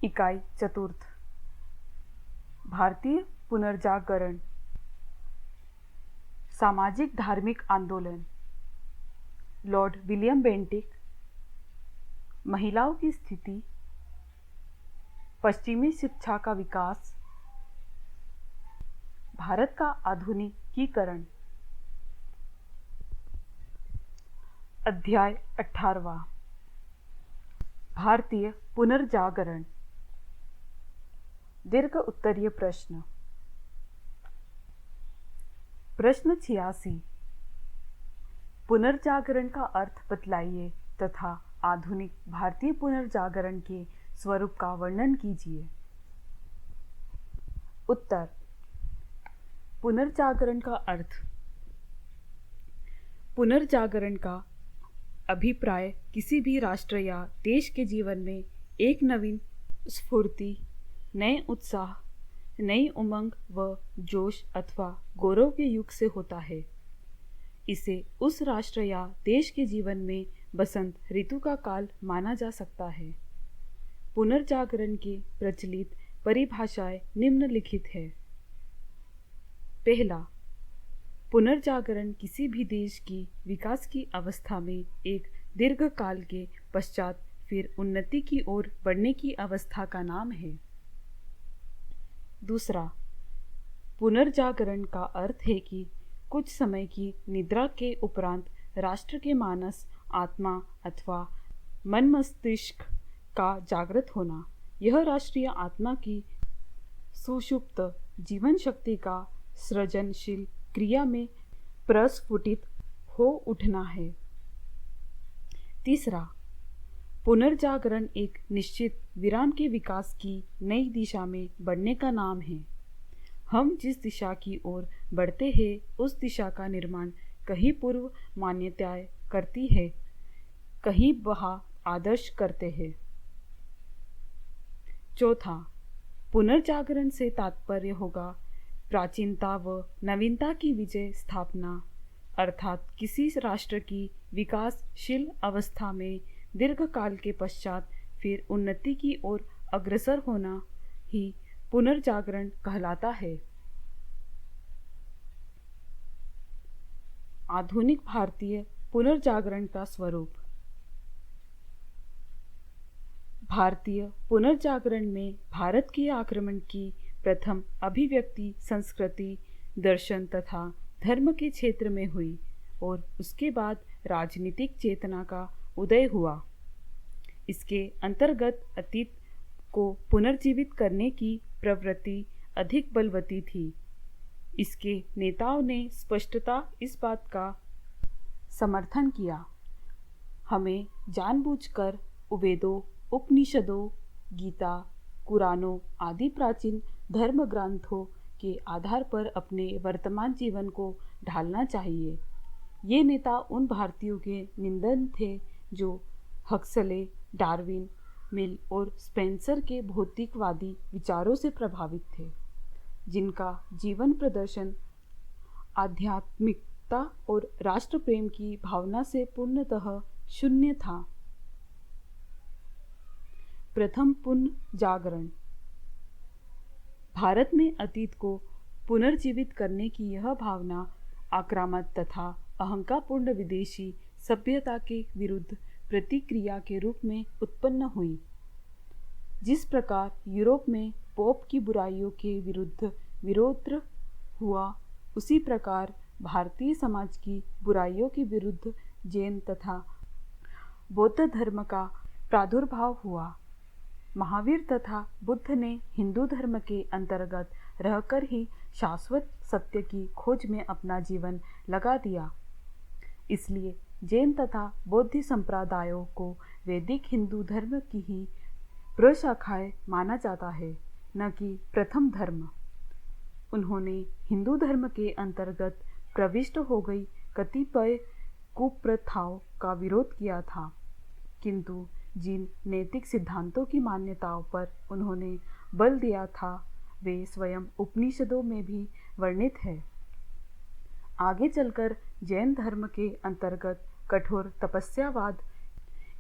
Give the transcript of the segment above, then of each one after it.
इकाई चतुर्थ। भारतीय पुनर्जागरण। सामाजिक धार्मिक आंदोलन। Lord William Bentinck. महिलाओं की स्थिति। पश्चिमी शिक्षा का विकास। भारत का आधुनिकीकरण। अध्याय 18वां। भारतीय पुनर्जागरण। दीर्घ उत्तरीय प्रश्न। प्रश्न 86। पुनर्जागरण का अर्थ बतलाइए तथा आधुनिक भारतीय पुनर्जागरण के स्वरूप का वर्णन कीजिए। उत्तर। पुनर्जागरण का अर्थ। पुनर्जागरण का अभिप्राय किसी भी राष्ट्र या देश के जीवन में एक नवीन स्फूर्ति, नए उत्साह, नई उमंग व जोश अथवा गौरव के युग से होता है। इसे उस राष्ट्र या देश के जीवन में बसंत ऋतु का काल माना जा सकता है। पुनर्जागरण की प्रचलित परिभाषाएं निम्नलिखित है। पहला, पुनर्जागरण किसी भी देश की विकास की अवस्था में एक दीर्घकाल के पश्चात फिर उन्नति की ओर बढ़ने की अवस्था का नाम है। दूसरा, पुनर्जागरण का अर्थ है कि कुछ समय की निद्रा के उपरांत राष्ट्र के मानस, आत्मा अथवा मन मस्तिष्क का जागृत होना। यह राष्ट्रीय आत्मा की सुषुप्त जीवन शक्ति का सृजनशील क्रिया में प्रस्फुटित हो उठना है। तीसरा, पुनर्जागरण एक निश्चित विराम के विकास की नई दिशा में बढ़ने का नाम है। हम जिस दिशा की ओर बढ़ते हैं उस दिशा का निर्माण कहीं पूर्व मान्यताएं करती है, कहीं वह आदर्श करते हैं। चौथा, पुनर्जागरण से तात्पर्य होगा प्राचीनता व नवीनता की विजय स्थापना, अर्थात किसी राष्ट्र की विकासशील अवस्था में दीर्घकाल के पश्चात फिर उन्नति की ओर अग्रसर होना ही पुनर्जागरण कहलाता है। आधुनिक भारतीय पुनर्जागरण का स्वरूप। भारतीय पुनर्जागरण में भारत के आक्रमण की प्रथम अभिव्यक्ति संस्कृति, दर्शन तथा धर्म के क्षेत्र में हुई और उसके बाद राजनीतिक चेतना का उदय हुआ। इसके अंतर्गत अतीत को पुनर्जीवित करने की प्रवृत्ति अधिक बलवती थी। इसके नेताओं ने स्पष्टता इस बात का समर्थन किया। हमें जानबूझकर वेदों, उपनिषदों, गीता, कुरानों आदि प्राचीन धर्म ग्रंथों के आधार पर अपने वर्तमान जीवन को ढालना चाहिए। ये नेता उन भारतीयों के निंदन थे जो हक्सले, डार्विन, मिल और स्पेंसर के भौतिकवादी विचारों से प्रभावित थे, जिनका जीवन प्रदर्शन आध्यात्मिकता और राष्ट्र प्रेम की भावना से पूर्णतः शून्य था। प्रथम पुनर्जागरण। भारत में अतीत को पुनर्जीवित करने की यह भावना आक्रामक तथा अहंकारपूर्ण विदेशी सभ्यता के विरुद्ध प्रतिक्रिया के रूप में उत्पन्न हुई। जिस प्रकार यूरोप में पोप की बुराइयों के विरुद्ध विरोध हुआ, उसी प्रकार भारतीय समाज की बुराइयों के विरुद्ध जैन तथा बौद्ध धर्म का प्रादुर्भाव हुआ। महावीर तथा बुद्ध ने हिंदू धर्म के अंतर्गत रहकर ही शाश्वत सत्य की खोज में अपना जीवन लगा दिया। इसलिए जैन तथा बौद्ध संप्रदायों को वैदिक हिंदू धर्म की ही प्रशाखाएं माना जाता है, न कि प्रथम धर्म। उन्होंने हिंदू धर्म के अंतर्गत प्रविष्ट हो गई कतिपय कुप्रथाओं का विरोध किया था, किंतु जिन नैतिक सिद्धांतों की मान्यताओं पर उन्होंने बल दिया था वे स्वयं उपनिषदों में भी वर्णित है। आगे चलकर जैन धर्म के अंतर्गत कठोर तपस्यावाद,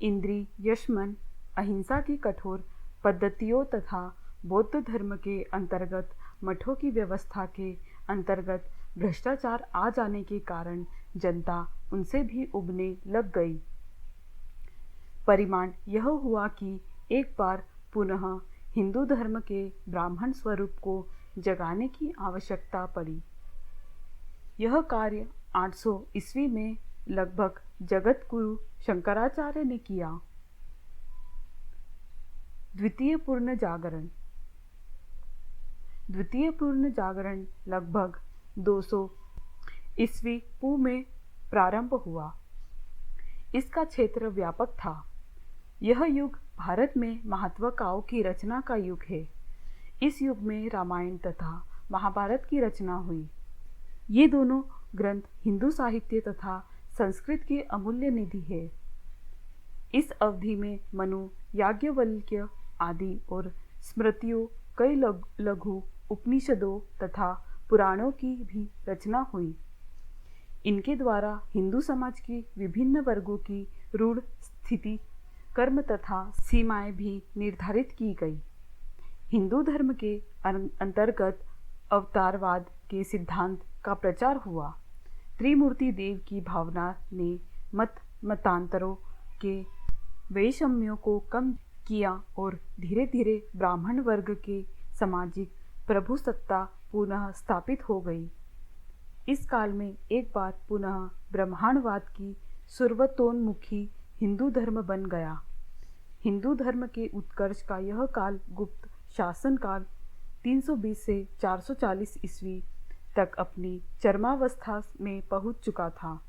इंद्रिय यशमन, अहिंसा की कठोर पद्धतियों तथा बौद्ध धर्म के अंतर्गत मठों की व्यवस्था के अंतर्गत भ्रष्टाचार आ जाने के कारण जनता उनसे भी उबने लग गई। परिणाम यह हुआ कि एक बार पुनः हिंदू धर्म के ब्राह्मण स्वरूप को जगाने की आवश्यकता पड़ी। यह कार्य 800 ईस्वी में लगभग जगत गुरु शंकराचार्य ने किया। द्वितीय पूर्ण जागरण लगभग 200 ईस्वी पू में प्रारंभ हुआ। इसका क्षेत्र व्यापक था। यह युग भारत में महत्वाकांक्षाओं की रचना का युग है। इस युग में रामायण तथा महाभारत की रचना हुई। ये दोनों ग्रंथ हिंदू साहित्य तथा संस्कृत के अमूल्य निधि है। इस अवधि में मनु, याज्ञवल्क्य आदि और स्मृतियों, कई लघु उपनिषदों तथा पुराणों की भी रचना हुई। इनके द्वारा हिंदू समाज की विभिन्न वर्गों की रूढ़ स्थिति, कर्म तथा सीमाएं भी निर्धारित की गई। हिंदू धर्म के अंतर्गत अवतारवाद के सिद्धांत का प्रचार हुआ। त्रिमूर्ति देव की भावना ने मतांतरों के वैषम्यों को कम किया और धीरे धीरे ब्राह्मण वर्ग के सामाजिक प्रभुसत्ता पुनः स्थापित हो गई। इस काल में एक बार पुनः ब्रह्मांडवाद की सर्वतोन्मुखी हिंदू धर्म बन गया। हिंदू धर्म के उत्कर्ष का यह काल गुप्त शासन काल 320 से 440 ईस्वी तक अपनी चरमावस्था में पहुंच चुका था।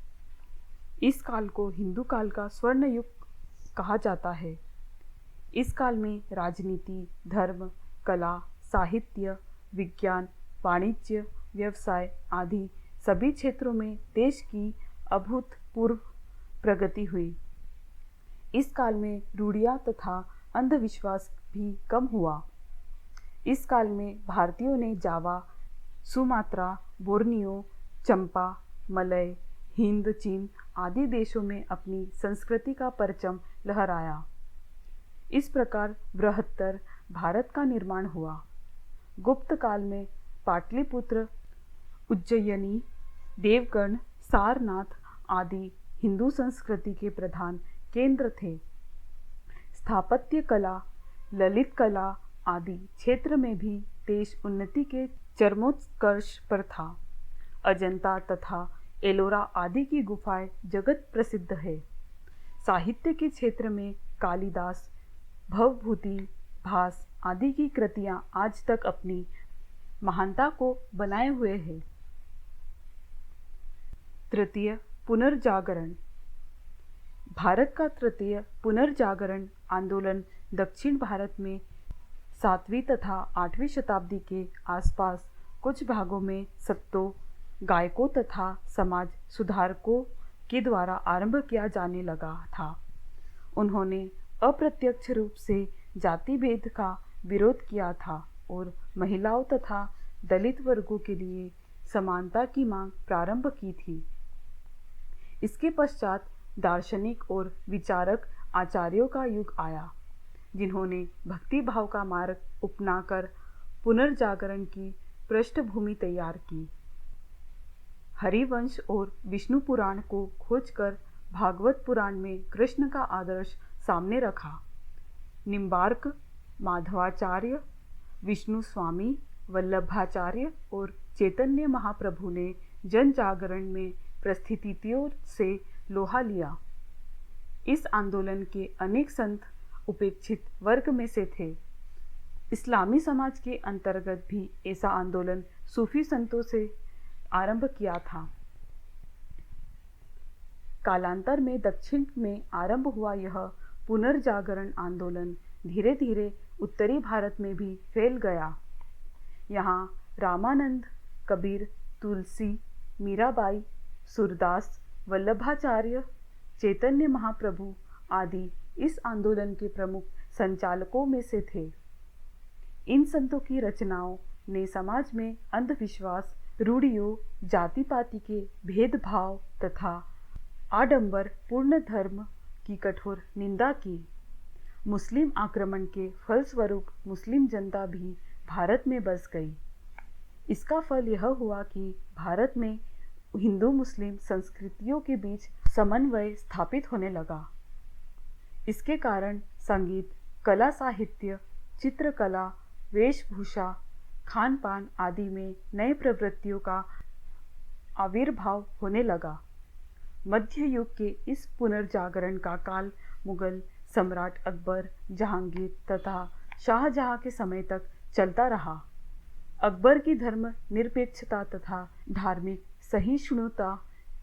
इस काल को हिंदू काल का स्वर्ण युग कहा जाता है। इस काल में राजनीति, धर्म, कला, साहित्य, विज्ञान, वाणिज्य, व्यवसाय आदि सभी क्षेत्रों में देश की अभूतपूर्व प्रगति हुई। इस काल में रूढ़ियाँ तथा अंधविश्वास भी कम हुआ। इस काल में भारतीयों ने जावा, सुमात्रा, बोर्नियो, चंपा, मलय, हिंद, चीन आदि देशों में अपनी संस्कृति का परचम लहराया। इस प्रकार बृहत्तर भारत का निर्माण हुआ। गुप्त काल में पाटलिपुत्र, उज्जयिनी, देवगढ़, सारनाथ आदि हिंदू संस्कृति के प्रधान केंद्र थे। स्थापत्य कला, ललित कला आदि क्षेत्र में भी देश उन्नति के चरमोत्कर्ष पर था। अजंता तथा एलोरा आदि की गुफाएं जगत प्रसिद्ध है। साहित्य के क्षेत्र में कालिदास, भवभूति, भास आदि की कृतियां आज तक अपनी महानता को बनाए हुए हैं। तृतीय पुनर्जागरण। भारत का तृतीय पुनर्जागरण आंदोलन दक्षिण भारत में 7वीं तथा 8वीं शताब्दी के आसपास कुछ भागों में संतों, गायकों तथा समाज सुधारकों के द्वारा आरंभ किया जाने लगा था। उन्होंने अप्रत्यक्ष रूप से जाति भेद का विरोध किया था और महिलाओं तथा दलित वर्गों के लिए समानता की मांग प्रारंभ की थी। इसके पश्चात दार्शनिक और विचारक आचार्यों का युग आया, जिन्होंने भक्ति भाव का मार्ग अपनाकर पुनर्जागरण की पृष्ठभूमि तैयार की। हरिवंश और विष्णु पुराण को खोजकर भागवत पुराण में कृष्ण का आदर्श सामने रखा। निम्बार्क, माधवाचार्य, विष्णु स्वामी, वल्लभाचार्य और चैतन्य महाप्रभु ने जन जागरण में परिस्थितियों से लोहा लिया। इस आंदोलन के अनेक संत उपेक्षित वर्ग में से थे। इस्लामी समाज के अंतर्गत भी ऐसा आंदोलन सूफी संतों से आरंभ किया था। कालांतर में दक्षिण में आरंभ हुआ यह पुनर्जागरण आंदोलन धीरे धीरे उत्तरी भारत में भी फैल गया। यहाँ रामानंद, कबीर, तुलसी, मीराबाई, सूरदास, वल्लभाचार्य, चैतन्य महाप्रभु आदि इस आंदोलन के प्रमुख संचालकों में से थे। इन संतों की रचनाओं ने समाज में अंधविश्वास, रूढ़ियों, जाति पाति के भेदभाव तथा आडंबर पूर्ण धर्म की कठोर निंदा की। मुस्लिम आक्रमण के फलस्वरूप मुस्लिम जनता भी भारत में बस गई। इसका फल यह हुआ कि भारत में हिंदू मुस्लिम संस्कृतियों के बीच समन्वय स्थापित होने लगा। इसके कारण संगीत, कला, साहित्य, चित्रकला, वेशभूषा, खान पान आदि में नए प्रवृत्तियों का आविर्भाव होने लगा। मध्य युग के इस पुनर्जागरण का काल मुगल सम्राट अकबर, जहांगीर तथा शाहजहां के समय तक चलता रहा। अकबर की धर्म निरपेक्षता तथा धार्मिक सहिष्णुता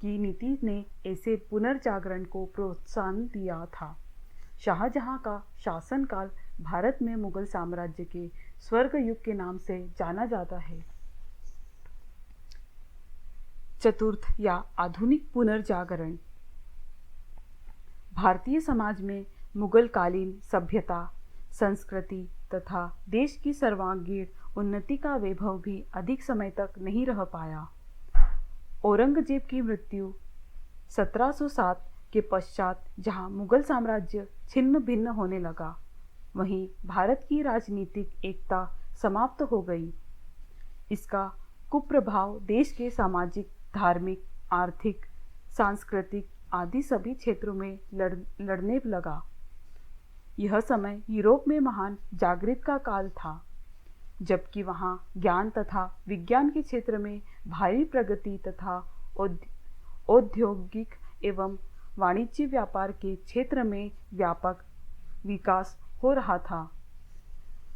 की नीति ने ऐसे पुनर्जागरण को प्रोत्साहन दिया था। शाहजहां का शासनकाल भारत में मुगल साम्राज्य के स्वर्ग युग के नाम से जाना जाता है। चतुर्थ या आधुनिक पुनर्जागरण। भारतीय समाज में मुगल कालीन सभ्यता, संस्कृति तथा देश की सर्वांगीण उन्नति का वैभव भी अधिक समय तक नहीं रह पाया। औरंगजेब की मृत्यु 1707 के पश्चात जहां मुगल साम्राज्य छिन्न भिन्न होने लगा, वहीं भारत की राजनीतिक एकता समाप्त हो गई। इसका कुप्रभाव देश के सामाजिक, धार्मिक, आर्थिक, सांस्कृतिक आदि सभी क्षेत्रों में लड़ने लगा। यह समय यूरोप में महान जागृति का काल था, जबकि वहां ज्ञान तथा विज्ञान के क्षेत्र में भारी प्रगति तथा औद्योगिक एवं वाणिज्य व्यापार के क्षेत्र में व्यापक विकास हो रहा था।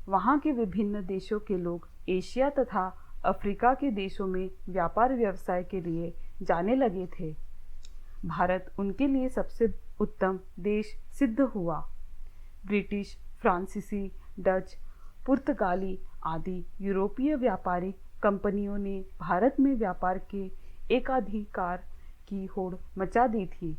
वहां के विभिन्न देशों के लोग एशिया तथा अफ्रीका के देशों में व्यापार व्यवसाय के लिए जाने लगे थे। भारत उनके लिए सबसे उत्तम देश सिद्ध हुआ। ब्रिटिश, फ्रांसीसी, डच, पुर्तगाली आदि यूरोपीय व्यापारिक कंपनियों ने भारत में व्यापार के एकाधिकार की होड़ मचा दी थी।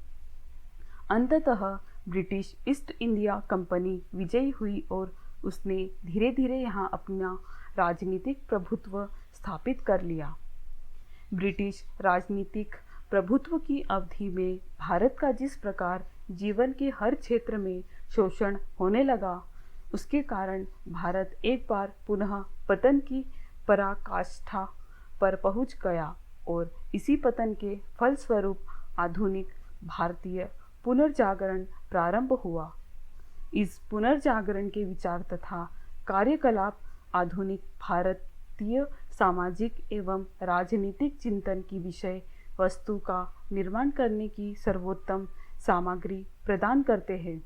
अंततः ब्रिटिश ईस्ट इंडिया कंपनी विजयी हुई और उसने धीरे धीरे यहाँ अपना राजनीतिक प्रभुत्व स्थापित कर लिया। ब्रिटिश राजनीतिक प्रभुत्व की अवधि में भारत का जिस प्रकार जीवन के हर क्षेत्र में शोषण होने लगा, उसके कारण भारत एक बार पुनः पतन की पराकाष्ठा पर पहुंच गया और इसी पतन के फलस्वरूप आधुनिक भारतीय पुनर्जागरण प्रारंभ हुआ। इस पुनर्जागरण के विचार तथा कार्यकलाप आधुनिक भारतीय सामाजिक एवं राजनीतिक चिंतन की विषय वस्तु का निर्माण करने की सर्वोत्तम सामग्री प्रदान करते हैं।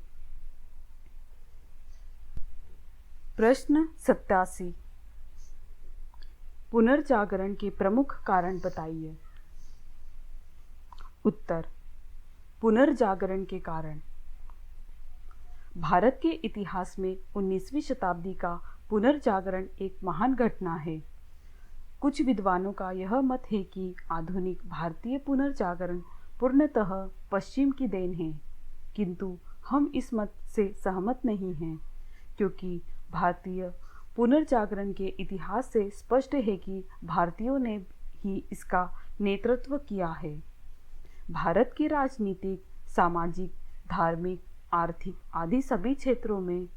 प्रश्न 87। पुनर्जागरण के प्रमुख कारण बताइए। उत्तर। पुनर्जागरण के कारण। भारत के इतिहास में 19वीं शताब्दी का पुनर्जागरण एक महान घटना है। कुछ विद्वानों का यह मत है कि आधुनिक भारतीय पुनर्जागरण पूर्णतः पश्चिम की देन है, किंतु हम इस मत से सहमत नहीं हैं, क्योंकि भारतीय पुनर्जागरण के इतिहास से स्पष्ट है कि भारतीयों ने ही इसका नेतृत्व किया है। भारत के राजनीतिक, सामाजिक, धार्मिक, आर्थिक आदि सभी क्षेत्रों में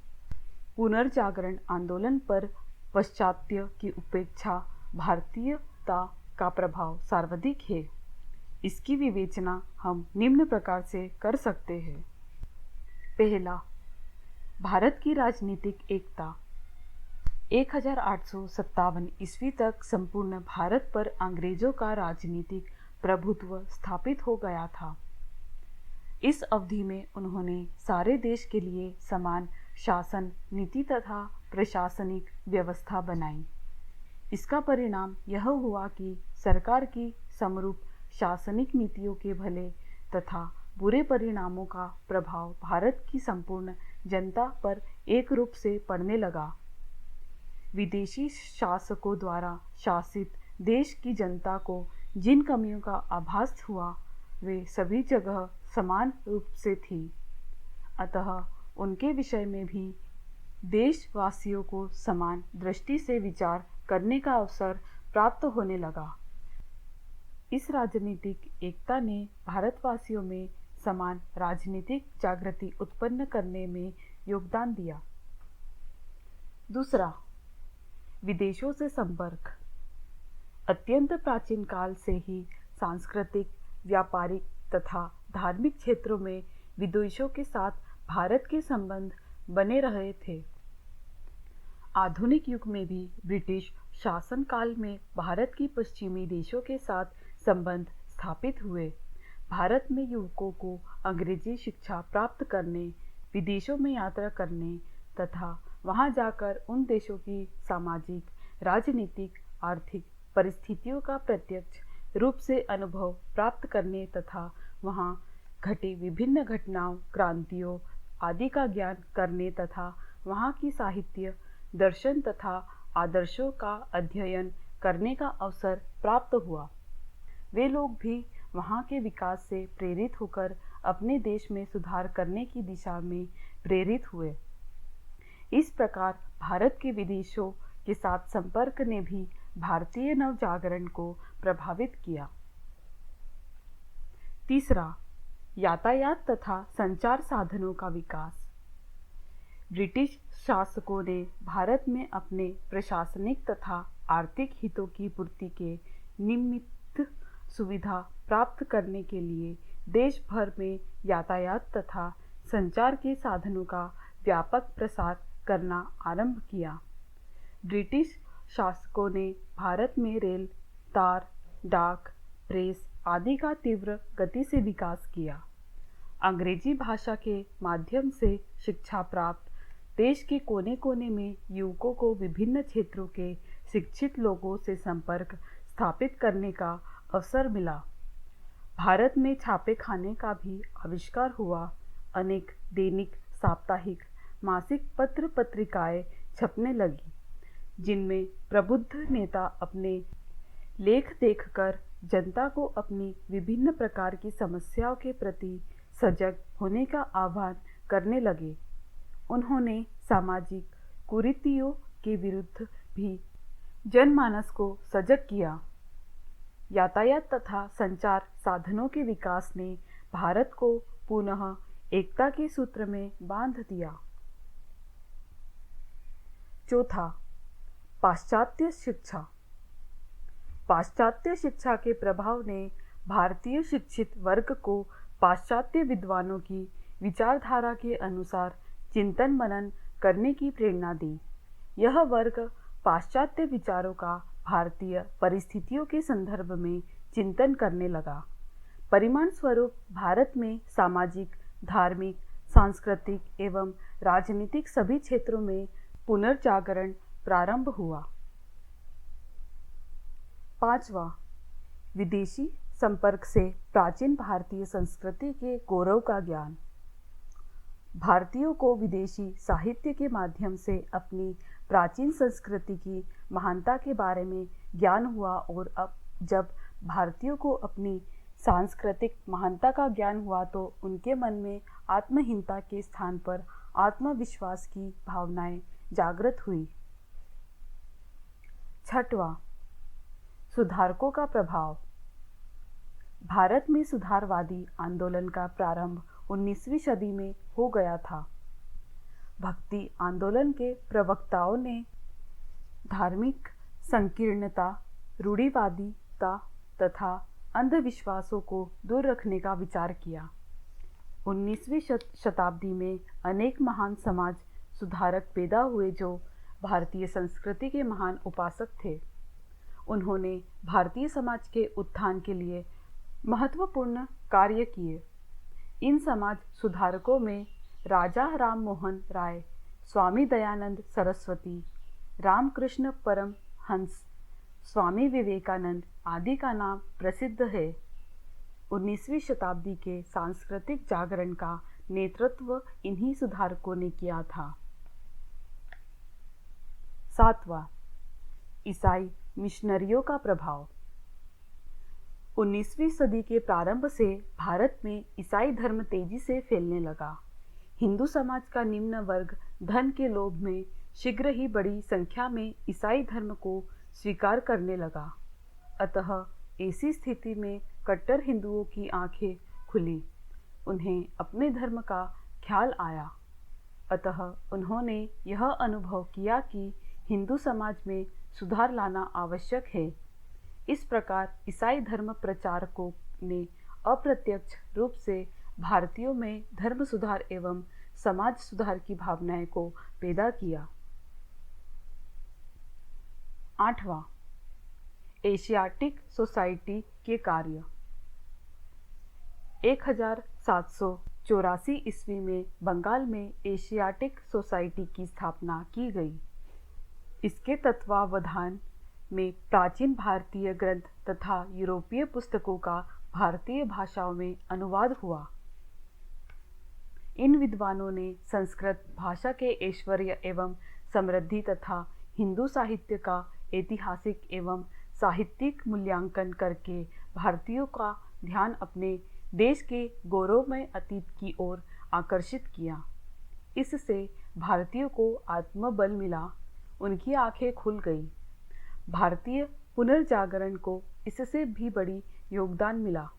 पुनर्जागरण आंदोलन पर पाश्चात्य की उपेक्षा भारतीयता का प्रभाव सर्वाधिक है। इसकी विवेचना हम निम्न प्रकार से कर सकते हैं। पहला, भारत की राजनीतिक एकता। 1857 ईस्वी तक संपूर्ण भारत पर अंग्रेजों का राजनीतिक प्रभुत्व स्थापित हो गया था। इस अवधि में उन्होंने सारे देश के लिए समान शासन नीति तथा प्रशासनिक व्यवस्था बनाई। इसका परिणाम यह हुआ कि सरकार की समरूप शासनिक नीतियों के भले तथा बुरे परिणामों का प्रभाव भारत की संपूर्ण जनता पर एक रूप से पड़ने लगा। विदेशी शासकों द्वारा शासित देश की जनता को जिन कमियों का आभास हुआ, वे सभी जगह समान रूप से थी। अतः उनके विषय में भी देशवासियों को समान दृष्टि से विचार करने का अवसर प्राप्त होने लगा। इस राजनीतिक एकता ने भारतवासियों में समान राजनीतिक जागृति उत्पन्न करने में योगदान दिया। दूसरा, विदेशों से संपर्क। अत्यंत प्राचीन काल से ही सांस्कृतिक, व्यापारिक तथा धार्मिक क्षेत्रों में विदेशों के साथ भारत के संबंध बने रहे थे। आधुनिक युग में भी ब्रिटिश शासन काल में भारत की पश्चिमी देशों के साथ संबंध स्थापित हुए। भारत में युवकों को अंग्रेजी शिक्षा प्राप्त करने, विदेशों में यात्रा करने तथा वहां जाकर उन देशों की सामाजिक, राजनीतिक, आर्थिक परिस्थितियों का प्रत्यक्ष रूप से अनुभव प्राप्त करने तथा वहां घटी विभिन्न घटनाओं, क्रांतियों आदि का ज्ञान करने तथा वहां की साहित्य, दर्शन तथा आदर्शों का अध्ययन करने का अवसर प्राप्त हुआ। वे लोग भी वहां के विकास से प्रेरित होकर अपने देश में सुधार करने की दिशा में प्रेरित हुए। इस प्रकार भारत के विदेशों के साथ संपर्क ने भी भारतीय नवजागरण को प्रभावित किया। तीसरा, यातायात तथा संचार साधनों का विकास। ब्रिटिश शासकों ने भारत में अपने प्रशासनिक तथा आर्थिक हितों की पूर्ति के निमित्त सुविधा प्राप्त करने के लिए देश भर में यातायात तथा संचार के साधनों का व्यापक प्रसार करना आरंभ किया। ब्रिटिश शासकों ने भारत में रेल, तार, डाक, प्रेस आदि का तीव्र गति से विकास किया। अंग्रेजी भाषा के माध्यम से शिक्षा प्राप्त देश के कोने कोने में युवकों को विभिन्न क्षेत्रों के शिक्षित लोगों से संपर्क स्थापित करने का अवसर मिला। भारत में छापे खाने का भी आविष्कार हुआ। अनेक दैनिक, साप्ताहिक, मासिक पत्र पत्रिकाएं छपने लगी, जिनमें प्रबुद्ध नेता अपने लेख देखकर जनता को अपनी विभिन्न प्रकार की समस्याओं के प्रति सजग होने का आह्वान करने लगे। उन्होंने सामाजिक कुरीतियों के विरुद्ध भी जनमानस को सजग किया। यातायात तथा संचार साधनों के विकास ने भारत को पुनः एकता के सूत्र में बांध दिया। चौथा, पाश्चात्य शिक्षा। पाश्चात्य शिक्षा के प्रभाव ने भारतीय शिक्षित वर्ग को पाश्चात्य विद्वानों की विचारधारा के अनुसार चिंतन मनन करने की प्रेरणा दी। यह वर्ग पाश्चात्य विचारों का भारतीय परिस्थितियों के संदर्भ में चिंतन करने लगा। परिणाम स्वरूप भारत में सामाजिक, धार्मिक, सांस्कृतिक एवं राजनीतिक सभी क्षेत्रों में पुनर्जागरण प्रारंभ हुआ। पांचवा, विदेशी संपर्क से प्राचीन भारतीय संस्कृति के गौरव का ज्ञान। भारतीयों को विदेशी साहित्य के माध्यम से अपनी प्राचीन संस्कृति की महानता के बारे में ज्ञान हुआ और अब जब भारतीयों को अपनी सांस्कृतिक महानता का ज्ञान हुआ तो उनके मन में आत्महीनता के स्थान पर आत्मविश्वास की भावनाएं जागृत हुई। छठवां, सुधारकों का प्रभाव। भारत में सुधारवादी आंदोलन का प्रारंभ 19वीं सदी में हो गया था। भक्ति आंदोलन के प्रवक्ताओं ने धार्मिक संकीर्णता, रूढ़िवादिता तथा अंधविश्वासों को दूर रखने का विचार किया। 19वीं शताब्दी में अनेक महान समाज सुधारक पैदा हुए जो भारतीय संस्कृति के महान उपासक थे। उन्होंने भारतीय समाज के उत्थान के लिए महत्वपूर्ण कार्य किए। इन समाज सुधारकों में राजा राम मोहन राय, स्वामी दयानंद सरस्वती, रामकृष्ण परमहंस, स्वामी विवेकानंद आदि का नाम प्रसिद्ध है। 19वीं शताब्दी के सांस्कृतिक जागरण का नेतृत्व इन्हीं सुधारकों ने किया था। सातवां, ईसाई मिशनरियों का प्रभाव। 19वीं सदी के प्रारंभ से भारत में ईसाई धर्म तेजी से फैलने लगा। हिंदू समाज का निम्न वर्ग धन के लोभ में शीघ्र ही बड़ी संख्या में ईसाई धर्म को स्वीकार करने लगा। अतः ऐसी स्थिति में कट्टर हिंदुओं की आंखें खुली। उन्हें अपने धर्म का ख्याल आया। अतः उन्होंने यह अनुभव किया कि हिंदू समाज में सुधार लाना आवश्यक है। इस प्रकार ईसाई धर्म प्रचारकों ने अप्रत्यक्ष रूप से भारतीयों में धर्म सुधार एवं समाज सुधार की भावनाएं को पैदा किया। 8वां, एशियाटिक सोसाइटी के कार्य। 1784 ईस्वी में बंगाल में एशियाटिक सोसाइटी की स्थापना की गई। इसके तत्वावधान में प्राचीन भारतीय ग्रंथ तथा यूरोपीय पुस्तकों का भारतीय भाषाओं में अनुवाद हुआ। इन विद्वानों ने संस्कृत भाषा के ऐश्वर्य एवं समृद्धि तथा हिंदू साहित्य का ऐतिहासिक एवं साहित्यिक मूल्यांकन करके भारतीयों का ध्यान अपने देश के गौरवमय अतीत की ओर आकर्षित किया। इससे भारतीयों को आत्मबल मिला, उनकी आंखें खुल गई। भारतीय पुनर्जागरण को इससे भी बड़ी योगदान मिला।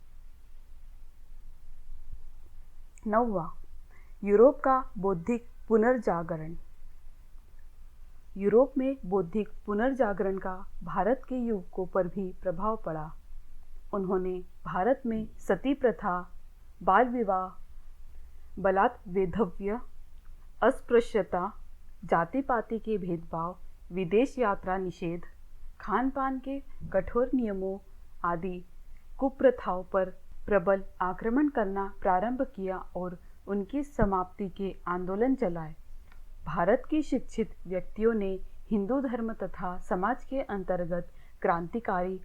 9वां, यूरोप का बौद्धिक पुनर्जागरण। यूरोप में बौद्धिक पुनर्जागरण का भारत के युवकों पर भी प्रभाव पड़ा। उन्होंने भारत में सती प्रथा, बाल विवाह, बलात् वैधव्य, अस्पृश्यता, जाति पाति के भेदभाव, विदेश यात्रा निषेध, खान पान के कठोर नियमों आदि कुप्रथाओं पर प्रबल आक्रमण करना प्रारंभ किया और उनकी समाप्ति के आंदोलन चलाए। भारत के शिक्षित व्यक्तियों ने हिंदू धर्म तथा समाज के अंतर्गत क्रांतिकारी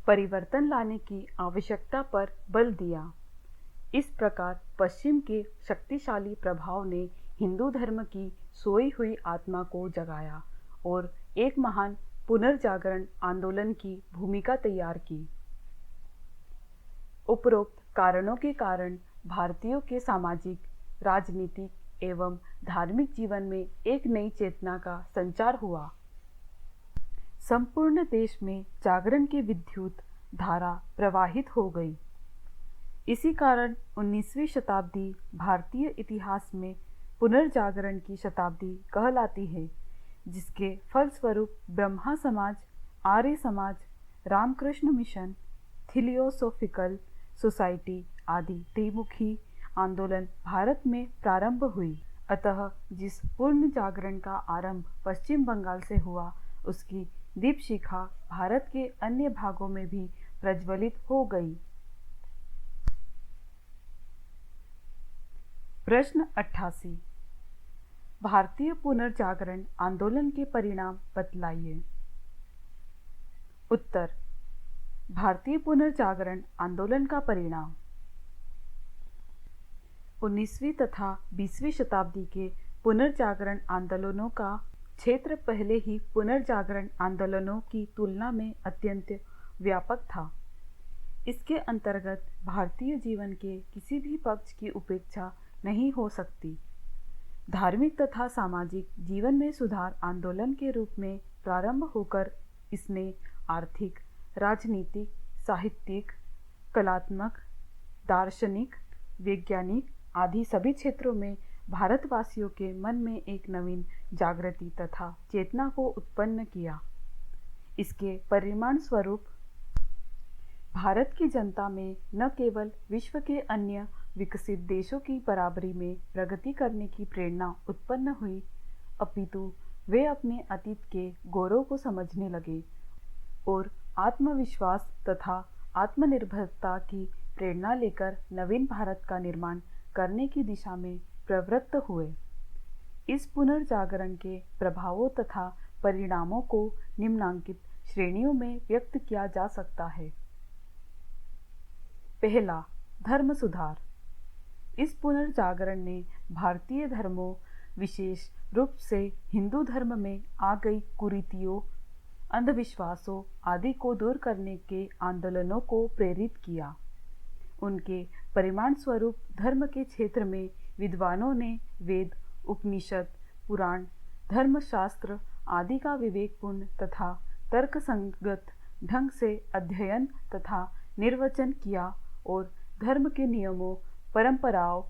परिवर्तन लाने की आवश्यकता पर बल दिया। इस प्रकार पश्चिम के शक्तिशाली प्रभाव ने हिंदू धर्म की सोई हुई आत्मा को जगाया और एक महान पुनर्जागरण आंदोलन की भूमिका तैयार की। उपरोक्त कारणों के कारण भारतीयों के सामाजिक, राजनीतिक एवं धार्मिक जीवन में एक नई चेतना का संचार हुआ। संपूर्ण देश में जागरण की विद्युत धारा प्रवाहित हो गई। इसी कारण 19वीं शताब्दी भारतीय इतिहास में पुनर्जागरण की शताब्दी कहलाती है, जिसके फलस्वरूप ब्रह्मा समाज, Arya Samaj, Ramakrishna mission, theosophical society आदि त्रिमुखी आंदोलन भारत में प्रारंभ हुई। अतः जिस पूर्ण जागरण का आरंभ पश्चिम बंगाल से हुआ, उसकी दीपशिखा भारत के अन्य भागों में भी प्रज्वलित हो गई। प्रश्न 88, भारतीय पुनर्जागरण आंदोलन के परिणाम बतलाइए। उत्तर, भारतीय पुनर्जागरण आंदोलन का परिणाम 19वीं तथा 20वीं शताब्दी के पुनर्जागरण आंदोलनों का क्षेत्र पहले ही पुनर्जागरण आंदोलनों की तुलना में अत्यंत व्यापक था। इसके अंतर्गत भारतीय जीवन के किसी भी पक्ष की उपेक्षा नहीं हो सकती। धार्मिक तथा सामाजिक जीवन में सुधार आंदोलन के रूप में प्रारंभ होकर इसने आर्थिक, राजनीतिक, साहित्यिक, कलात्मक, दार्शनिक, वैज्ञानिक आदि सभी क्षेत्रों में भारतवासियों के मन में एक नवीन जागृति तथा चेतना को उत्पन्न किया। इसके परिणाम स्वरूप भारत की जनता में न केवल विश्व के अन्य विकसित देशों की बराबरी में प्रगति करने की प्रेरणा उत्पन्न हुई, अपितु वे अपने अतीत के गौरव को समझने लगे और आत्मविश्वास तथा आत्मनिर्भरता की प्रेरणा लेकर नवीन भारत का निर्माण करने की दिशा में प्रवृत्त हुए। इस पुनर्जागरण के प्रभावों तथा परिणामों को निम्नांकित श्रेणियों में व्यक्त किया जा सकता है। पहला, धर्म सुधार। इस पुनर्जागरण ने भारतीय धर्मों, विशेष रूप से हिंदू धर्म में आ गई कुरीतियों, अंधविश्वासों आदि को दूर करने के आंदोलनों को प्रेरित किया। उनके परिणाम स्वरूप धर्म के क्षेत्र में विद्वानों ने वेद, उपनिषद, पुराण, धर्मशास्त्र आदि का विवेकपूर्ण तथा तर्कसंगत ढंग से अध्ययन तथा निर्वचन किया और धर्म के नियमों, परंपराओं,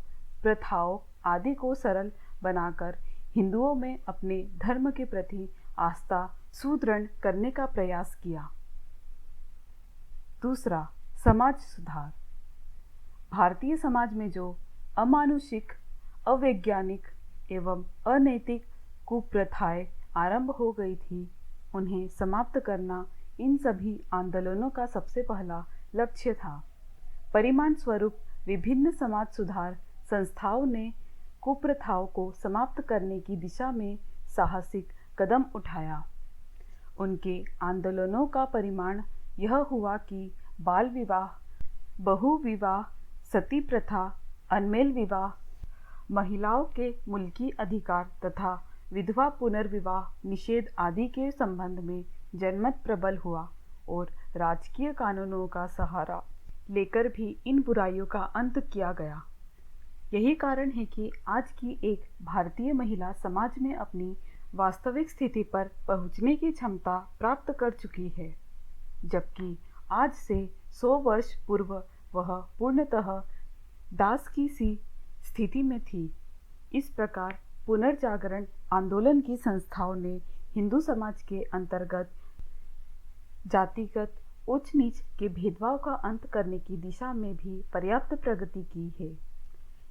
प्रथाओं आदि को सरल बनाकर हिंदुओं में अपने धर्म के प्रति आस्था सुदृढ़ करने का प्रयास किया। दूसरा, समाज सुधार। भारतीय समाज में जो अमानुषिक, अवैज्ञानिक एवं अनैतिक कुप्रथाएं आरंभ हो गई थी, उन्हें समाप्त करना इन सभी आंदोलनों का सबसे पहला लक्ष्य था। परिणाम स्वरूप विभिन्न समाज सुधार संस्थाओं ने कुप्रथाओं को समाप्त करने की दिशा में साहसिक कदम उठाया। उनके आंदोलनों का परिणाम यह हुआ कि बाल विवाह, बहुविवाह, सती प्रथा, अनमेल विवाह, महिलाओं के मुल्की अधिकार तथा विधवा पुनर्विवाह निषेध आदि के संबंध में जनमत प्रबल हुआ और राजकीय कानूनों का सहारा लेकर भी इन बुराइयों का अंत किया गया। यही कारण है कि आज की एक भारतीय महिला समाज में अपनी वास्तविक स्थिति पर पहुंचने की क्षमता प्राप्त कर चुकी है, जबकि आज से 100 वर्ष पूर्व वह पूर्णतः दास की सी स्थिति में थी। इस प्रकार पुनर्जागरण आंदोलन की संस्थाओं ने हिंदू समाज के अंतर्गत जातिगत उच्च नीच के भेदभाव का अंत करने की दिशा में भी पर्याप्त प्रगति की है।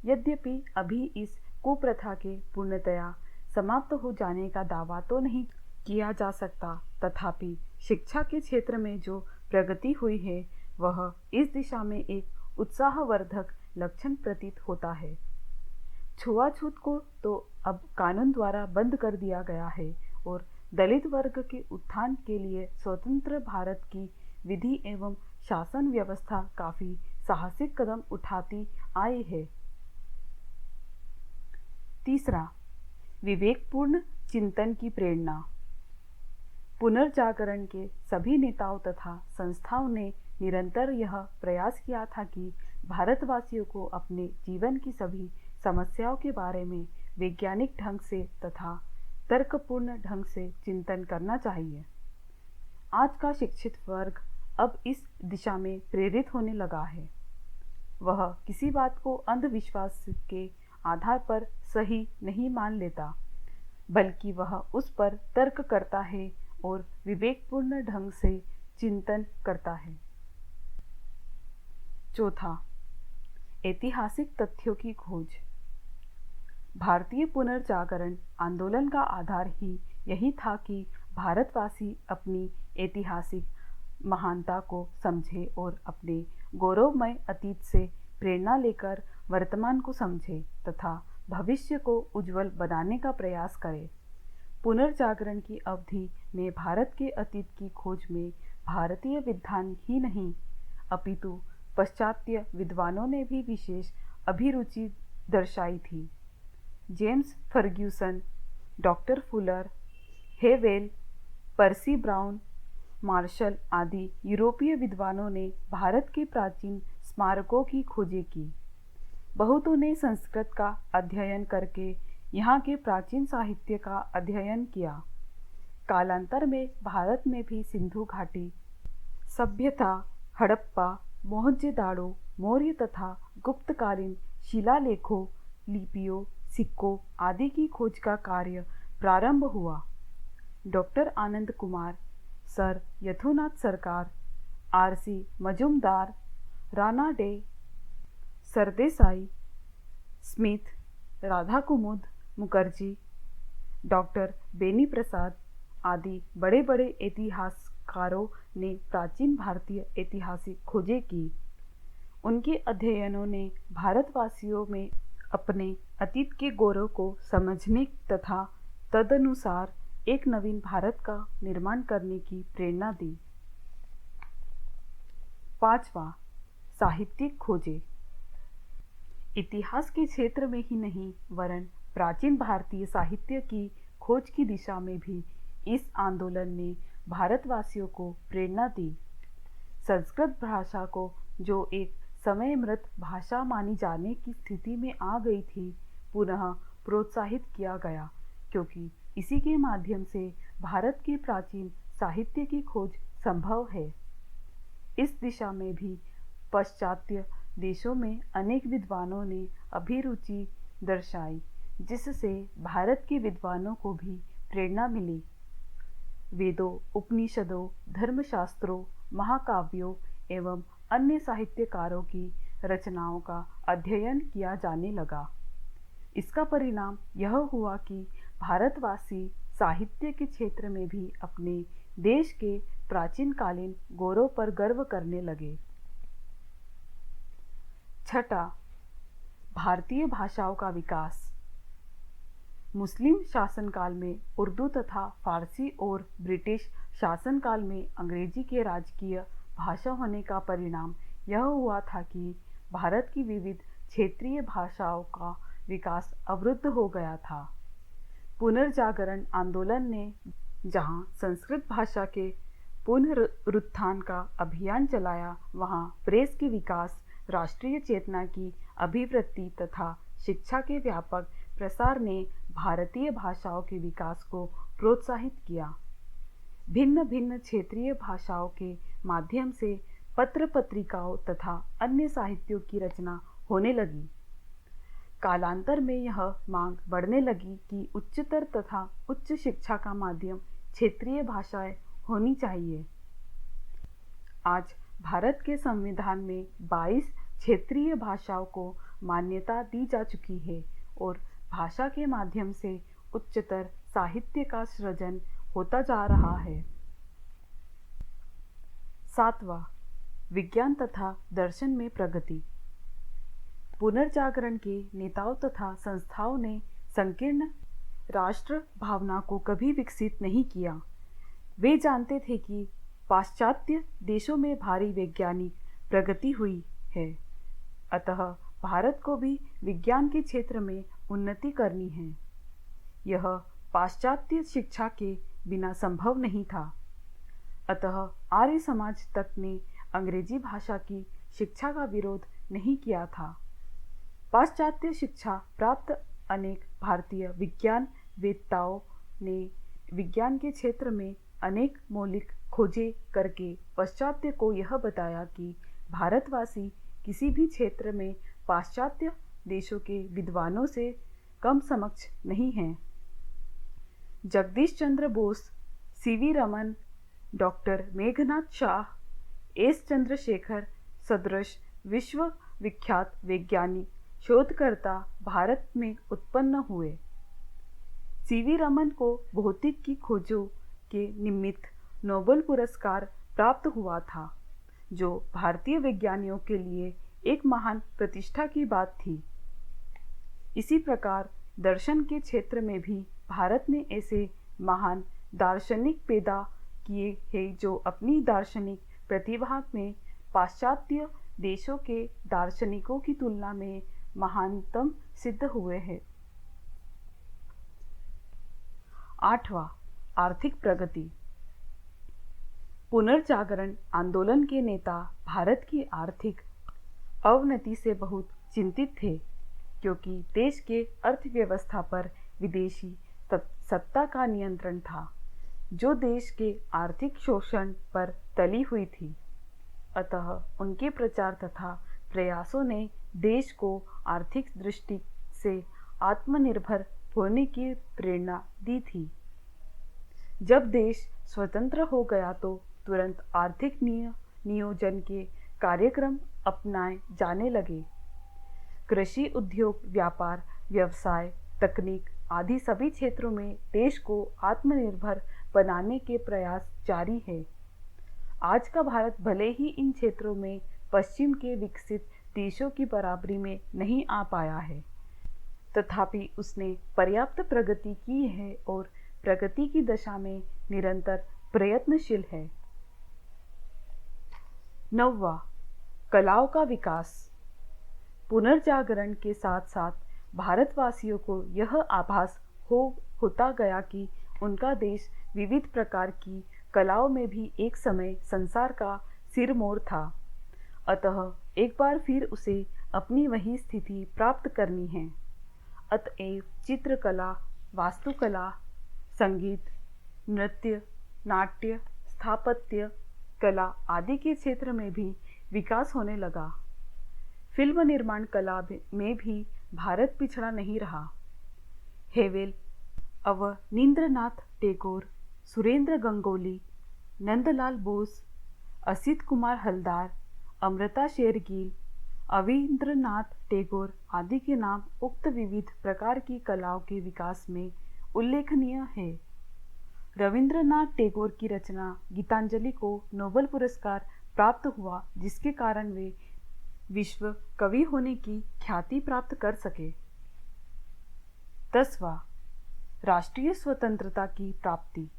यद्यपि अभी इस कुप्रथा के पूर्णतया समाप्त हो जाने का दावा तो नहीं किया जा सकता, तथापि शिक्षा के क्षेत्र में जो प्रगति हुई है वह इस दिशा में एक उत्साहवर्धक लक्षण प्रतीत होता है। छुआछूत को तो अब कानून द्वारा बंद कर दिया गया है और दलित वर्ग के उत्थान के लिए स्वतंत्र भारत की विधि एवं शासन व्यवस्था काफी साहसिक कदम उठाती आई है। तीसरा, विवेकपूर्ण चिंतन की प्रेरणा। पुनर्जागरण के सभी नेताओं तथा संस्थाओं ने निरंतर यह प्रयास किया था कि भारतवासियों को अपने जीवन की सभी समस्याओं के बारे में वैज्ञानिक ढंग से तथा तर्कपूर्ण ढंग से चिंतन करना चाहिए। आज का शिक्षित वर्ग अब इस दिशा में प्रेरित होने लगा है। वह किसी बात को अंधविश्वास के आधार पर सही नहीं मान लेता, बल्कि वह उस पर तर्क करता है और विवेकपूर्ण ढंग से चिंतन करता है। चौथा, ऐतिहासिक तथ्यों की खोज। भारतीय पुनर्जागरण आंदोलन का आधार ही यही था कि भारतवासी अपनी ऐतिहासिक महानता को समझे और अपने गौरवमय अतीत से प्रेरणा लेकर वर्तमान को समझे तथा भविष्य को उज्जवल बनाने का प्रयास करे। पुनर्जागरण की अवधि में भारत के अतीत की खोज में भारतीय विद्वान ही नहीं, अपितु पाश्चात्य विद्वानों ने भी विशेष अभिरुचि दर्शाई थी। James Fergusson, doctor Fuller, Havell, Percy Brown, Marshall आदि यूरोपीय विद्वानों ने भारत के प्राचीन स्मारकों की खोजें की। बहुतों ने संस्कृत का अध्ययन करके यहाँ के प्राचीन साहित्य का अध्ययन किया। कालांतर में भारत में भी सिंधु घाटी सभ्यता, हड़प्पा, मोहनजोदड़ो, मौर्य तथा गुप्तकालीन शिलालेखों, लिपियों, सिक्कों आदि की खोज का कार्य प्रारंभ हुआ। Doctor Anand Kumar, sir Jadunath Sarkar, R C. Majumdar, Ranade, Sardesai, Smith, Radha Kumud Mukherjee, doctor Beni Prasad आदि बड़े बड़े इतिहासकारों ने प्राचीन भारतीय ऐतिहासिक खोजें की। उनके अध्ययनों ने भारतवासियों में अपने अतीत के गौरव को समझने तथा तदनुसार एक नवीन भारत का निर्माण करने की प्रेरणा दी। पांचवा, साहित्यिक खोजें। इतिहास के क्षेत्र में ही नहीं वरन प्राचीन भारतीय साहित्य की खोज की दिशा में भी इस आंदोलन ने भारतवासियों को प्रेरणा दी। संस्कृत भाषा को जो एक समय मृत भाषा मानी जाने की स्थिति में आ गई थी, पुनः प्रोत्साहित किया गया, क्योंकि इसी के माध्यम से भारत के प्राचीन साहित्य की खोज संभव है। इस दिशा में भी पाश्चात्य देशों में अनेक विद्वानों ने अभिरुचि दर्शाई, जिससे भारत के विद्वानों को भी प्रेरणा मिली। वेदों, उपनिषदों, धर्मशास्त्रों, महाकाव्यों एवं अन्य साहित्यकारों की रचनाओं का अध्ययन किया जाने लगा। इसका परिणाम यह हुआ कि भारतवासी साहित्य के क्षेत्र में भी अपने देश के प्राचीन कालीन गौरव पर गर्व करने लगे। छठा, भारतीय भाषाओं का विकास। मुस्लिम शासनकाल में उर्दू तथा फारसी और ब्रिटिश शासनकाल में अंग्रेजी के राजकीय भाषा होने का परिणाम यह हुआ था कि भारत की विविध क्षेत्रीय भाषाओं का विकास अवरुद्ध हो गया था। पुनर्जागरण आंदोलन ने जहां संस्कृत भाषा के पुनरुत्थान का अभियान चलाया, वहां प्रेस के विकास, राष्ट्रीय चेतना की अभिवृद्धि तथा शिक्षा के व्यापक प्रसार ने भारतीय भाषाओं के विकास को प्रोत्साहित किया। भिन्न भिन्न क्षेत्रीय भाषाओं के माध्यम से पत्र पत्रिकाओं तथा अन्य साहित्यों की रचना होने लगी। कालांतर में यह मांग बढ़ने लगी कि उच्चतर तथा उच्च शिक्षा का माध्यम क्षेत्रीय भाषाएं होनी चाहिए। आज भारत के संविधान में 22 क्षेत्रीय भाषाओं को मान्यता दी जा चुकी है और भाषा के माध्यम से उच्चतर साहित्य का सृजन होता जा रहा है। सातवां, विज्ञान तथा दर्शन में प्रगति। पुनर्जागरण के नेताओं तथा संस्थाओं ने संकीर्ण राष्ट्र भावना को कभी विकसित नहीं किया। वे जानते थे कि पाश्चात्य देशों में भारी वैज्ञानिक प्रगति हुई है, अतः भारत को भी विज्ञान के क्षेत्र में उन्नति करनी है। यह पाश्चात्य शिक्षा के बिना संभव नहीं था। अतः आर्य समाज तक ने अंग्रेजी भाषा की शिक्षा का विरोध नहीं किया था। पाश्चात्य शिक्षा प्राप्त अनेक भारतीय विज्ञान वेत्ताओं ने विज्ञान के क्षेत्र में अनेक मौलिक खोजें करके पाश्चात्य को यह बताया कि भारतवासी किसी भी क्षेत्र में पाश्चात्य देशों के विद्वानों से कम समक्ष नहीं हैं। Jagadish Chandra Bose, C V Raman, doctor Meghnad Saha, S Chandrasekhar सदृश विश्व विख्यात वैज्ञानिक शोधकर्ता भारत में उत्पन्न हुए। सीवी रमन को भौतिक की खोजों के निमित्त नोबेल पुरस्कार प्राप्त हुआ था, जो भारतीय वैज्ञानिकों के लिए एक महान प्रतिष्ठा की बात थी। इसी प्रकार दर्शन के क्षेत्र में भी भारत ने ऐसे महान दार्शनिक पैदा किए हैं जो अपनी दार्शनिक प्रतिभा में पाश्चात्य देशों के दार्शनिकों की तुलना में महानतम सिद्ध हुए हैं। आठवां, आर्थिक प्रगति। पुनर्जागरण आंदोलन के नेता भारत की आर्थिक अवनति से बहुत चिंतित थे, क्योंकि देश के अर्थव्यवस्था पर विदेशी सत्ता का नियंत्रण था, जो देश के आर्थिक शोषण पर तली हुई थी। अतः उनके प्रचार तथा प्रयासों ने देश को आर्थिक दृष्टि से आत्मनिर्भर होने की प्रेरणा दी थी। जब देश स्वतंत्र हो गया तो तुरंत आर्थिक नियोजन के कार्यक्रम अपनाए जाने लगे। कृषि, उद्योग, व्यापार, व्यवसाय, तकनीक आदि सभी क्षेत्रों में देश को आत्मनिर्भर बनाने के प्रयास जारी है। आज का भारत भले ही इन क्षेत्रों में पश्चिम के विकसित देशों की बराबरी में नहीं आ पाया है, तथापि उसने पर्याप्त प्रगति की है और प्रगति की दिशा में निरंतर प्रयत्नशील है। नौवां, कलाओं का विकास। पुनर्जागरण के साथ साथ भारतवासियों को यह आभास होता गया कि उनका देश विविध प्रकार की कलाओं में भी एक समय संसार का सिरमौर था। अतः एक बार फिर उसे अपनी वही स्थिति प्राप्त करनी है। अतएव चित्रकला, वास्तुकला, संगीत, नृत्य, नाट्य, स्थापत्य कला आदि के क्षेत्र में भी विकास होने लगा। फिल्म निर्माण कला में भी भारत पिछड़ा नहीं रहा। हेवेल, अवनींद्रनाथ टैगोर, सुरेंद्र गंगोली, नंदलाल बोस, असित कुमार हलदार, अमृता शेरगिल, अविंद्रनाथ टैगोर आदि के नाम उक्त विविध प्रकार की कलाओं के विकास में उल्लेखनीय है। रविंद्रनाथ टैगोर की रचना गीतांजलि को नोबेल पुरस्कार प्राप्त हुआ, जिसके कारण वे विश्व कवि होने की ख्याति प्राप्त कर सके। 10वां, राष्ट्रीय स्वतंत्रता की प्राप्ति।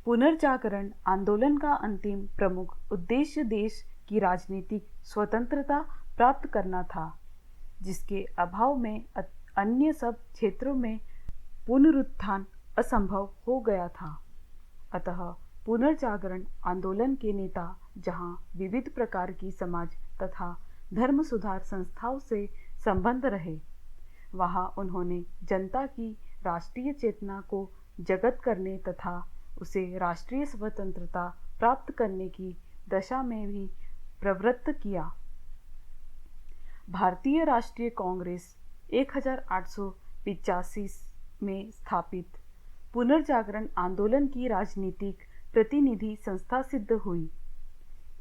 पुनर्जागरण आंदोलन का अंतिम प्रमुख उद्देश्य देश की राजनीतिक स्वतंत्रता प्राप्त करना था, जिसके अभाव में अन्य सब क्षेत्रों में पुनरुत्थान असंभव हो गया था। अतः पुनर्जागरण आंदोलन के नेता जहां विविध प्रकार की समाज तथा धर्म सुधार संस्थाओं से संबंध रहे, वहां उन्होंने जनता की राष्ट्रीय चेतना को जगत करने तथा उसे राष्ट्रीय स्वतंत्रता प्राप्त करने की दशा में भी प्रवृत्त किया। भारतीय राष्ट्रीय कांग्रेस 1885 में स्थापित पुनर्जागरण आंदोलन की राजनीतिक प्रतिनिधि संस्था सिद्ध हुई।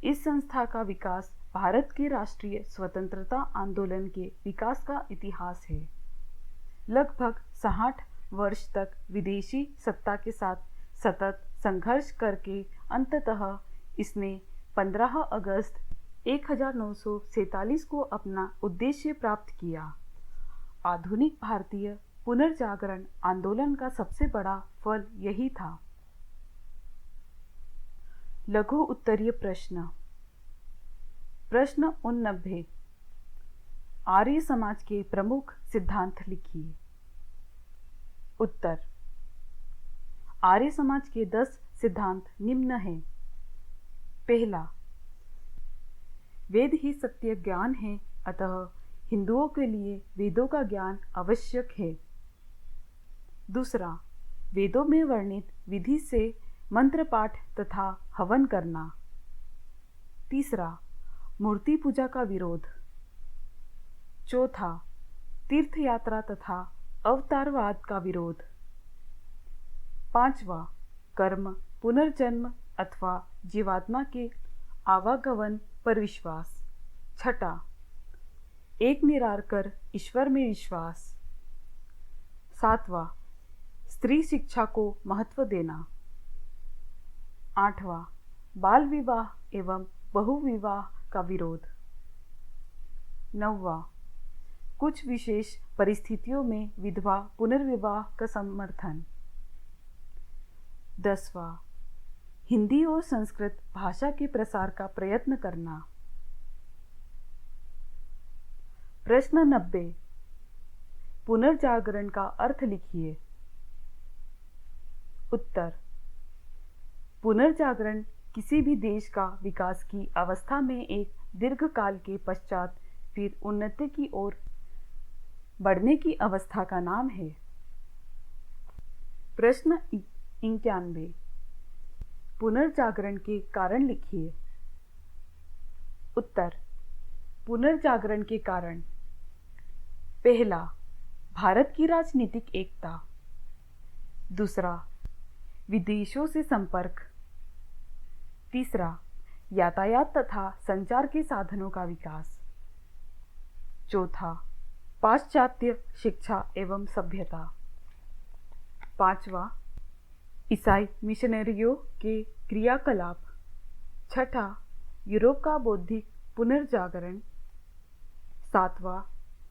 इस संस्था का विकास भारत के राष्ट्रीय स्वतंत्रता आंदोलन के विकास का इतिहास है। लगभग 60 वर्ष तक विदेशी सत्ता के साथ सतत संघर्ष करके अंततः इसने 15 अगस्त 1947 को अपना उद्देश्य प्राप्त किया। आधुनिक भारतीय पुनर्जागरण आंदोलन का सबसे बड़ा फल यही था। लघु उत्तरीय प्रश्न। प्रश्न 89, आर्य समाज के प्रमुख सिद्धांत लिखिए। उत्तर, आर्य समाज के 10 सिद्धांत निम्न हैं। पहला, वेद ही सत्य ज्ञान है, अतः हिंदुओं के लिए वेदों का ज्ञान आवश्यक है। दूसरा, वेदों में वर्णित विधि से मंत्र पाठ तथा हवन करना। तीसरा, मूर्ति पूजा का विरोध। चौथा, तीर्थ यात्रा तथा अवतारवाद का विरोध। पांचवा, कर्म, पुनर्जन्म अथवा जीवात्मा के आवागमन पर विश्वास। छठा, एक निराकार ईश्वर में विश्वास। सातवां, स्त्री शिक्षा को महत्व देना। आठवां, बाल विवाह एवं बहुविवाह का विरोध। नौवां, कुछ विशेष परिस्थितियों में विधवा पुनर्विवाह का समर्थन। 10वां, हिंदी और संस्कृत भाषा के प्रसार का प्रयत्न करना। प्रश्न 90, पुनर्जागरण का अर्थ लिखिए। उत्तर, पुनर्जागरण किसी भी देश का विकास की अवस्था में एक दीर्घकाल के पश्चात फिर उन्नति की ओर बढ़ने की अवस्था का नाम है। प्रश्न 91, पुनर्जागरण के कारण लिखिए। उत्तर, पुनर्जागरण के कारण। पहला, भारत की राजनीतिक एकता। दूसरा, विदेशों से संपर्क। तीसरा, यातायात तथा संचार के साधनों का विकास। चौथा, पाश्चात्य शिक्षा एवं सभ्यता। पांचवा, ईसाई मिशनरियों के क्रियाकलाप। छठा, यूरोप का बौद्धिक पुनर्जागरण। सातवां,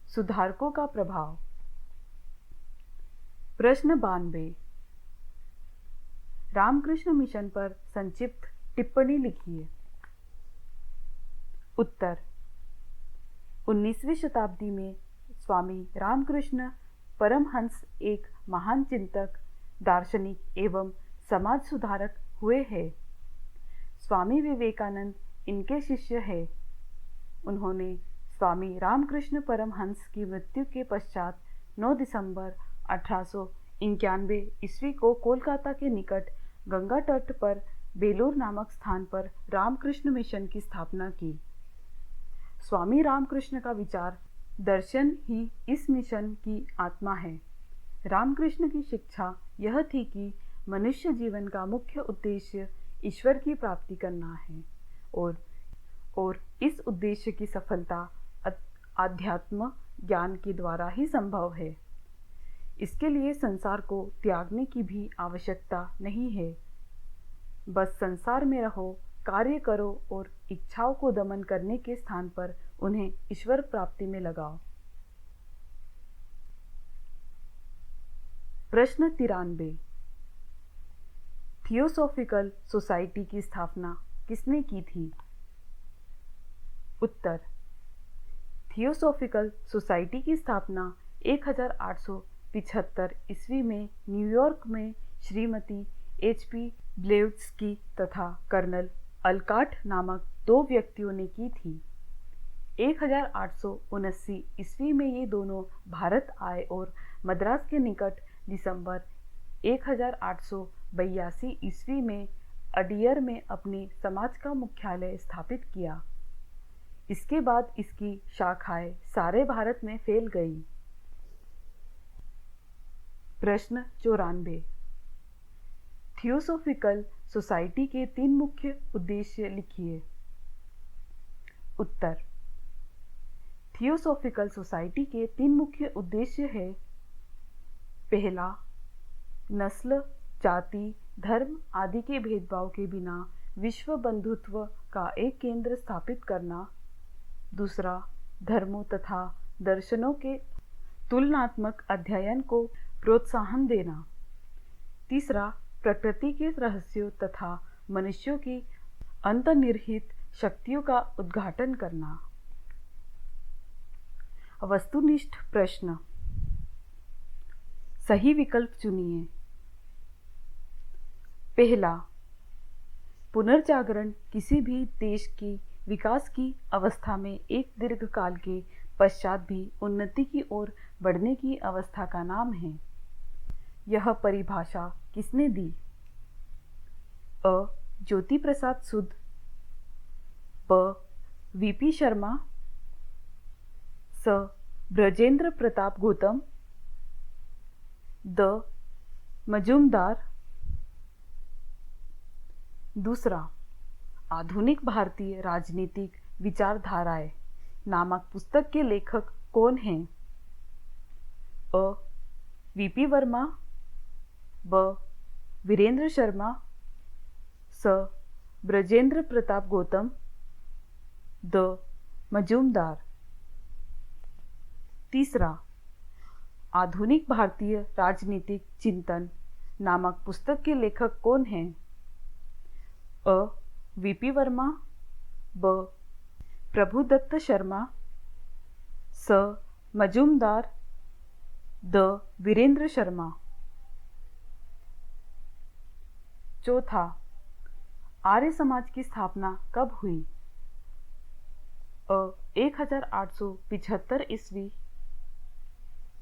सुधारकों का प्रभाव। प्रश्न 92, रामकृष्ण मिशन पर संक्षिप्त टिप्पणी लिखिए। उत्तर, 19वीं शताब्दी में स्वामी रामकृष्ण परमहंस एक महान चिंतक, दार्शनिक एवं समाज सुधारक हुए हैं। स्वामी विवेकानंद इनके शिष्य हैं। उन्होंने स्वामी रामकृष्ण परमहंस की मृत्यु के पश्चात 9 दिसंबर 1891 ईस्वी को कोलकाता के निकट गंगा तट पर बेलूर नामक स्थान पर रामकृष्ण मिशन की स्थापना की। स्वामी रामकृष्ण का विचार दर्शन ही इस मिशन की आत्मा है। रामकृष्ण की शिक्षा यह थी कि मनुष्य जीवन का मुख्य उद्देश्य ईश्वर की प्राप्ति करना है और इस उद्देश्य की सफलता आध्यात्म ज्ञान के द्वारा ही संभव है। इसके लिए संसार को त्यागने की भी आवश्यकता नहीं है। बस संसार में रहो, कार्य करो और इच्छाओं को दमन करने के स्थान पर उन्हें ईश्वर प्राप्ति में लगाओ। प्रश्न 93। थियोसॉफिकल सोसाइटी की स्थापना किसने की थी? उत्तर, थियोसॉफिकल सोसाइटी की स्थापना 1875 ईस्वी में न्यूयॉर्क में श्रीमती HP ब्लेवत्स्की तथा कर्नल अलकाट नामक दो व्यक्तियों ने की थी। 1879 ईस्वी में ये दोनों भारत आए और मद्रास के निकट दिसंबर 1882 ईस्वी में अडियर में अपने समाज का मुख्यालय स्थापित किया। इसके बाद इसकी शाखाएं सारे भारत में फैल गई। प्रश्न 94। थियोसॉफिकल सोसाइटी के 3 मुख्य उद्देश्य लिखिए। उत्तर, थियोसॉफिकल सोसाइटी के 3 मुख्य उद्देश्य है। पहला, नस्ल, जाति, धर्म आदि के भेदभाव के बिना विश्व बंधुत्व का एक केंद्र स्थापित करना। दूसरा, धर्मों तथा दर्शनों के तुलनात्मक अध्ययन को प्रोत्साहन देना। तीसरा, प्रकृति के रहस्यों तथा मनुष्यों की अंतर्निहित शक्तियों का उद्घाटन करना। वस्तुनिष्ठ प्रश्न, सही विकल्प चुनिए। पहला, पुनर्जागरण किसी भी देश की विकास की अवस्था में एक दीर्घकाल के पश्चात भी उन्नति की ओर बढ़ने की अवस्था का नाम है। यह परिभाषा किसने दी? अ. ज्योति प्रसाद सुद, ब. VP शर्मा, स. ब्रजेंद्र प्रताप गौतम, द. मजूमदार। दूसरा, आधुनिक भारतीय राजनीतिक विचारधाराएं नामक पुस्तक के लेखक कौन हैं? अ. VP वर्मा, ब. वीरेंद्र शर्मा, स. ब्रजेंद्र प्रताप गौतम, द. मजूमदार। तीसरा, आधुनिक भारतीय राजनीतिक चिंतन नामक पुस्तक के लेखक कौन हैं? अ. VP वर्मा, ब. प्रभुदत्त शर्मा, स. मजूमदार, द. वीरेंद्र शर्मा। चौथा, आर्य समाज की स्थापना कब हुई? अ. 1875 ईस्वी,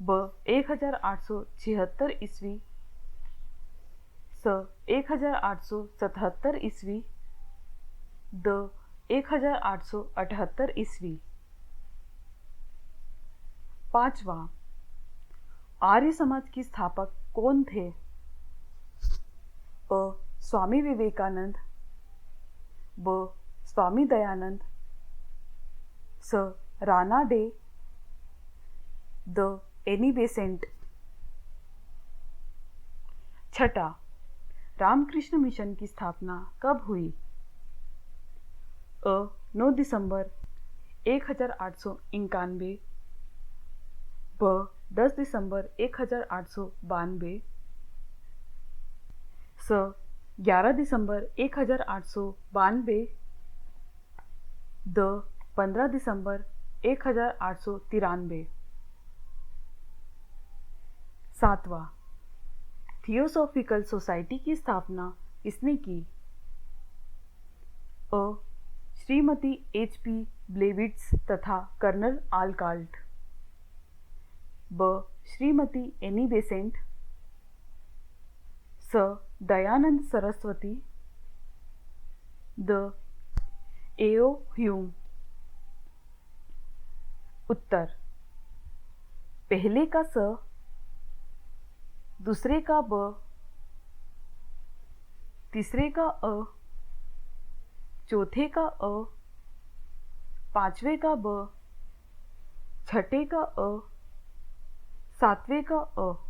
ब. 1876 ईस्वी, स. 1877 ईस्वी, द. 1878 ईस्वी। पांचवा, आर्य समाज की स्थापक कौन थे? अ. स्वामी विवेकानंद, ब. स्वामी दयानंद, स. Rana day, the. Annie Besant. छठा, रामकृष्ण मिशन की स्थापना कब हुई? अ. 9 दिसंबर 1891, ब. 10 दिसंबर 1892, स. 11 दिसंबर 1892, द. 15 दिसंबर 1893। सातवां, थियोसॉफिकल सोसाइटी की स्थापना किसने की? अ. श्रीमती HP ब्लेविट्स तथा कर्नल आलकाल्ट, ब. श्रीमती एनी बेसेंट, स. दयानंद सरस्वती, द. A.O. ह्यूम। उत्तर, पहले का स, दूसरे का ब, तीसरे का अ, चौथे का अ, पांचवे का ब, छठे का अ, सातवें का अ।